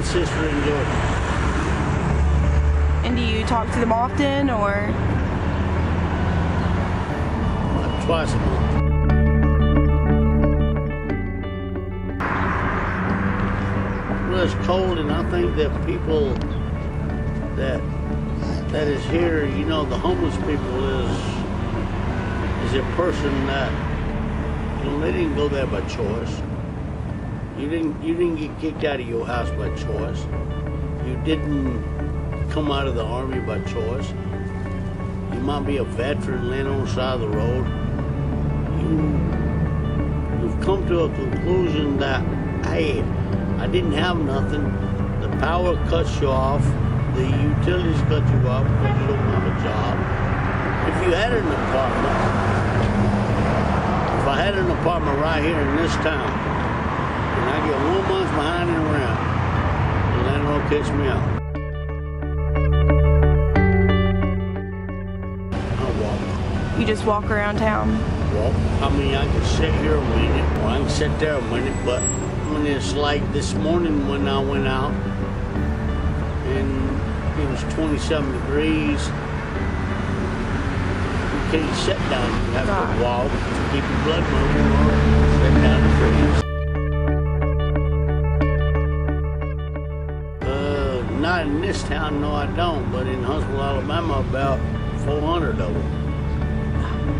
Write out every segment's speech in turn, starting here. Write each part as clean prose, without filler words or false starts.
and sister in Georgia. And do you talk to them often, or? Twice a month. Well, it's cold, and I think that people that is here, you know, the homeless people is a person that, you know, they didn't go there by choice. You didn't get kicked out of your house by choice. You didn't come out of the army by choice. You might be a veteran laying on the side of the road. You've come to a conclusion that, hey, I didn't have nothing. The power cuts you off. The utilities cut you off because you don't have a job. If you had an apartment, if I had an apartment right here in this town, and I get 1 month behind in rent, the landlord kicks me out. I walk. You just walk around town? Walk. I mean, I can sit here a minute, or I can sit there a minute, but when it's like this morning when I went out, and it was 27 degrees, you can't sit down. You have to walk to keep your blood moving, or sit down and freeze. Not in this town, no I don't, but in Huntsville, Alabama, about 400 of them.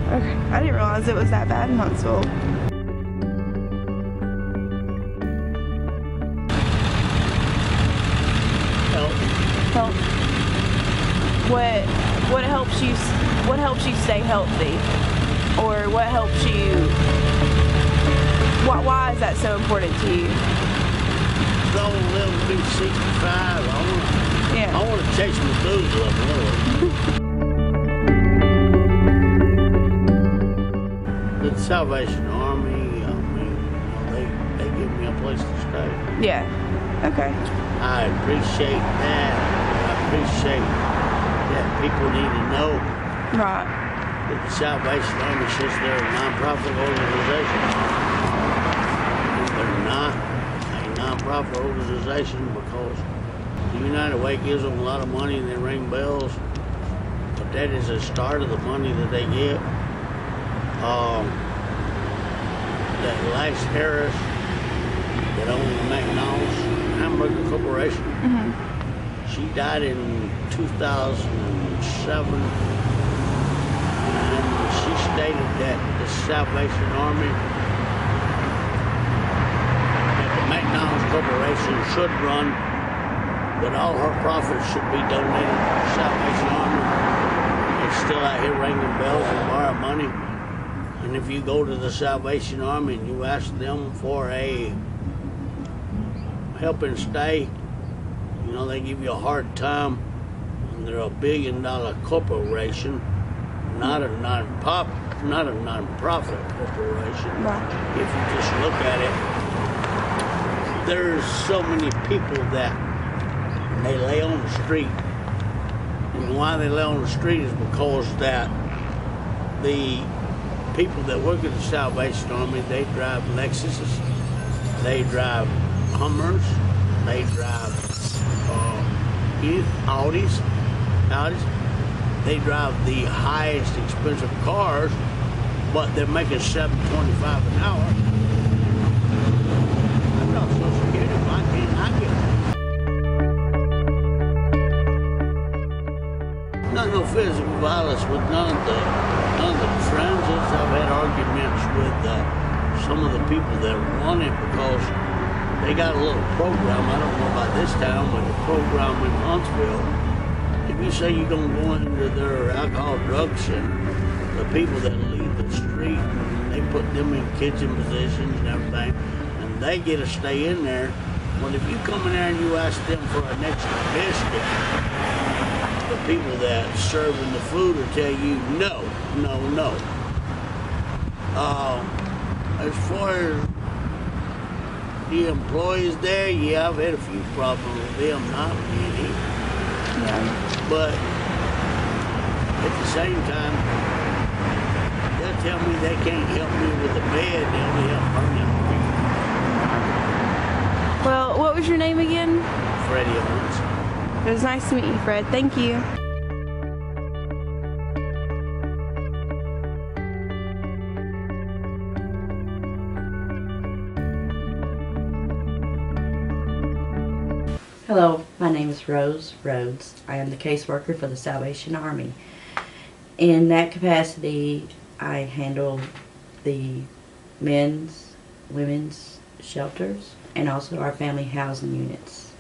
Okay, I didn't realize it was that bad in Huntsville. Help. What helps you? What helps you stay healthy, or what helps you? Why is that so important to you? Don't let them be 65. I want to chase my booze up a little. The Salvation Army, I mean, they give me a place to stay. Yeah. Okay. I appreciate that. I appreciate that people need to know Right. that the Salvation Army says they're a non-profit organization. They're not a non-profit organization because the United Way gives them a lot of money and they ring bells, but that is the start of the money that they get. That Lash Harris that owned the McDonald's Hamburger Corporation. Mm-hmm. She died in 2007, and she stated that the Salvation Army, that the McDonald's Corporation should run, but all her profits should be donated to the Salvation Army. They're still out here ringing bells and borrowing money. And if you go to the Salvation Army and you ask them for a help and stay, you know, they give you a hard time. And they're $1 billion corporation, not a non-profit corporation. Right. If you just look at it, there's so many people that they lay on the street. And why they lay on the street is because that the people that work at the Salvation Army, they drive Lexuses, they drive Hummers, they drive Audis, they drive the highest expensive cars, but they're making $7.25 an hour. I'm not Social Security, why can't I get it? Not no physical violence with none of the transits. I've had arguments with some of the people that run it because they got a little program. I don't know about this town, but the program in Huntsville, if you say you're going to go into their alcohol drug center, the people that leave the street, they put them in kitchen positions and everything, and they get to stay in there. Well, if you come in there and you ask them for an extra biscuit, the people that serving the food will tell you no. As far as the employees there, yeah, I've had a few problems with them, not many. Yeah. But at the same time, they'll tell me they can't help me with the bed, they only help permanent people. Well, what was your name again? Freddie Owens. It was nice to meet you, Fred. Thank you. Hello, my name is Rose Rhodes. I am the caseworker for the Salvation Army. In that capacity, I handle the men's, women's shelters, and also our family housing units.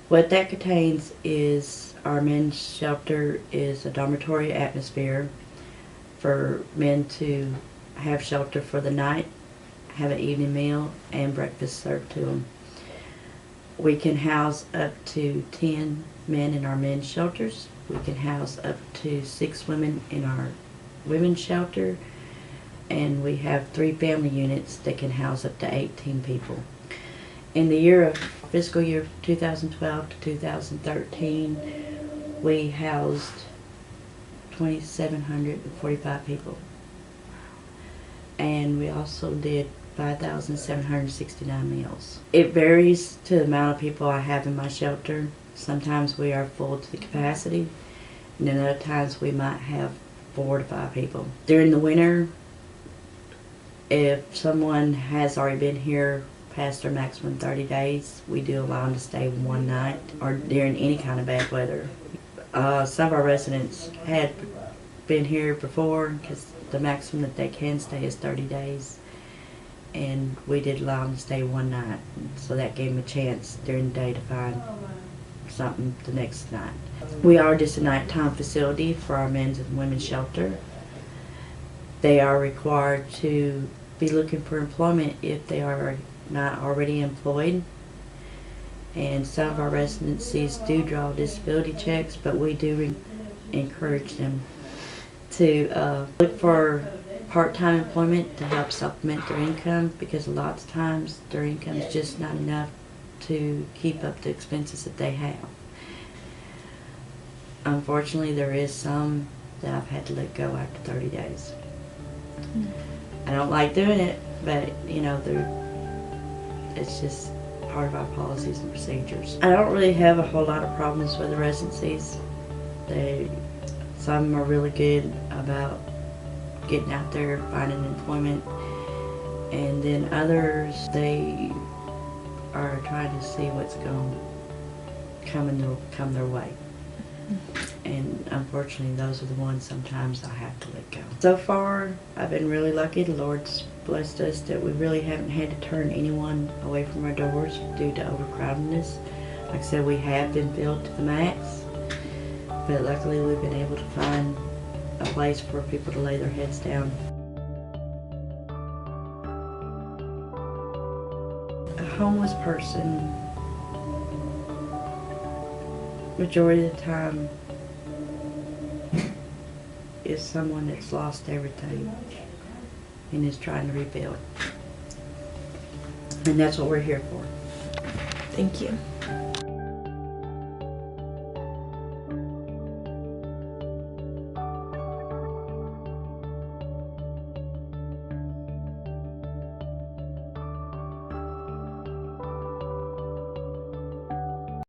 What that contains is our men's shelter is a dormitory atmosphere for men to have shelter for the night, have an evening meal, and breakfast served to them. We can house up to 10 men in our men's shelters. We can house up to 6 women in our women's shelter. And we have 3 family units that can house up to 18 people. In the fiscal year 2012 to 2013, we housed 2,745 people. And we also did 5,769 meals. It varies to the amount of people I have in my shelter. Sometimes we are full to the capacity, and then other times we might have 4 to 5 people. During the winter, if someone has already been here past their maximum 30 days, we do allow them to stay one night, or during any kind of bad weather. Some of our residents had been here before because the maximum that they can stay is 30 days. And we did allow them to stay one night, so that gave them a chance during the day to find something the next night. We are just a nighttime facility for our men's and women's shelter. They are required to be looking for employment if they are not already employed. And some of our residencies do draw disability checks, but we do encourage them to look for part-time employment to help supplement their income, because a lot of times their income is just not enough to keep up the expenses that they have. Unfortunately, there is some that I've had to let go after 30 days. I don't like doing it, but you know, it's just part of our policies and procedures. I don't really have a whole lot of problems with the residencies. Some are really good about getting out there, finding employment, and then others, they are trying to see what's going to come their way. And unfortunately, those are the ones sometimes I have to let go. So far, I've been really lucky. The Lord's blessed us that we really haven't had to turn anyone away from our doors due to overcrowdedness. Like I said, we have been filled to the max, but luckily we've been able to find a place for people to lay their heads down. A homeless person, majority of the time, is someone that's lost everything and is trying to rebuild. And that's what we're here for. Thank you.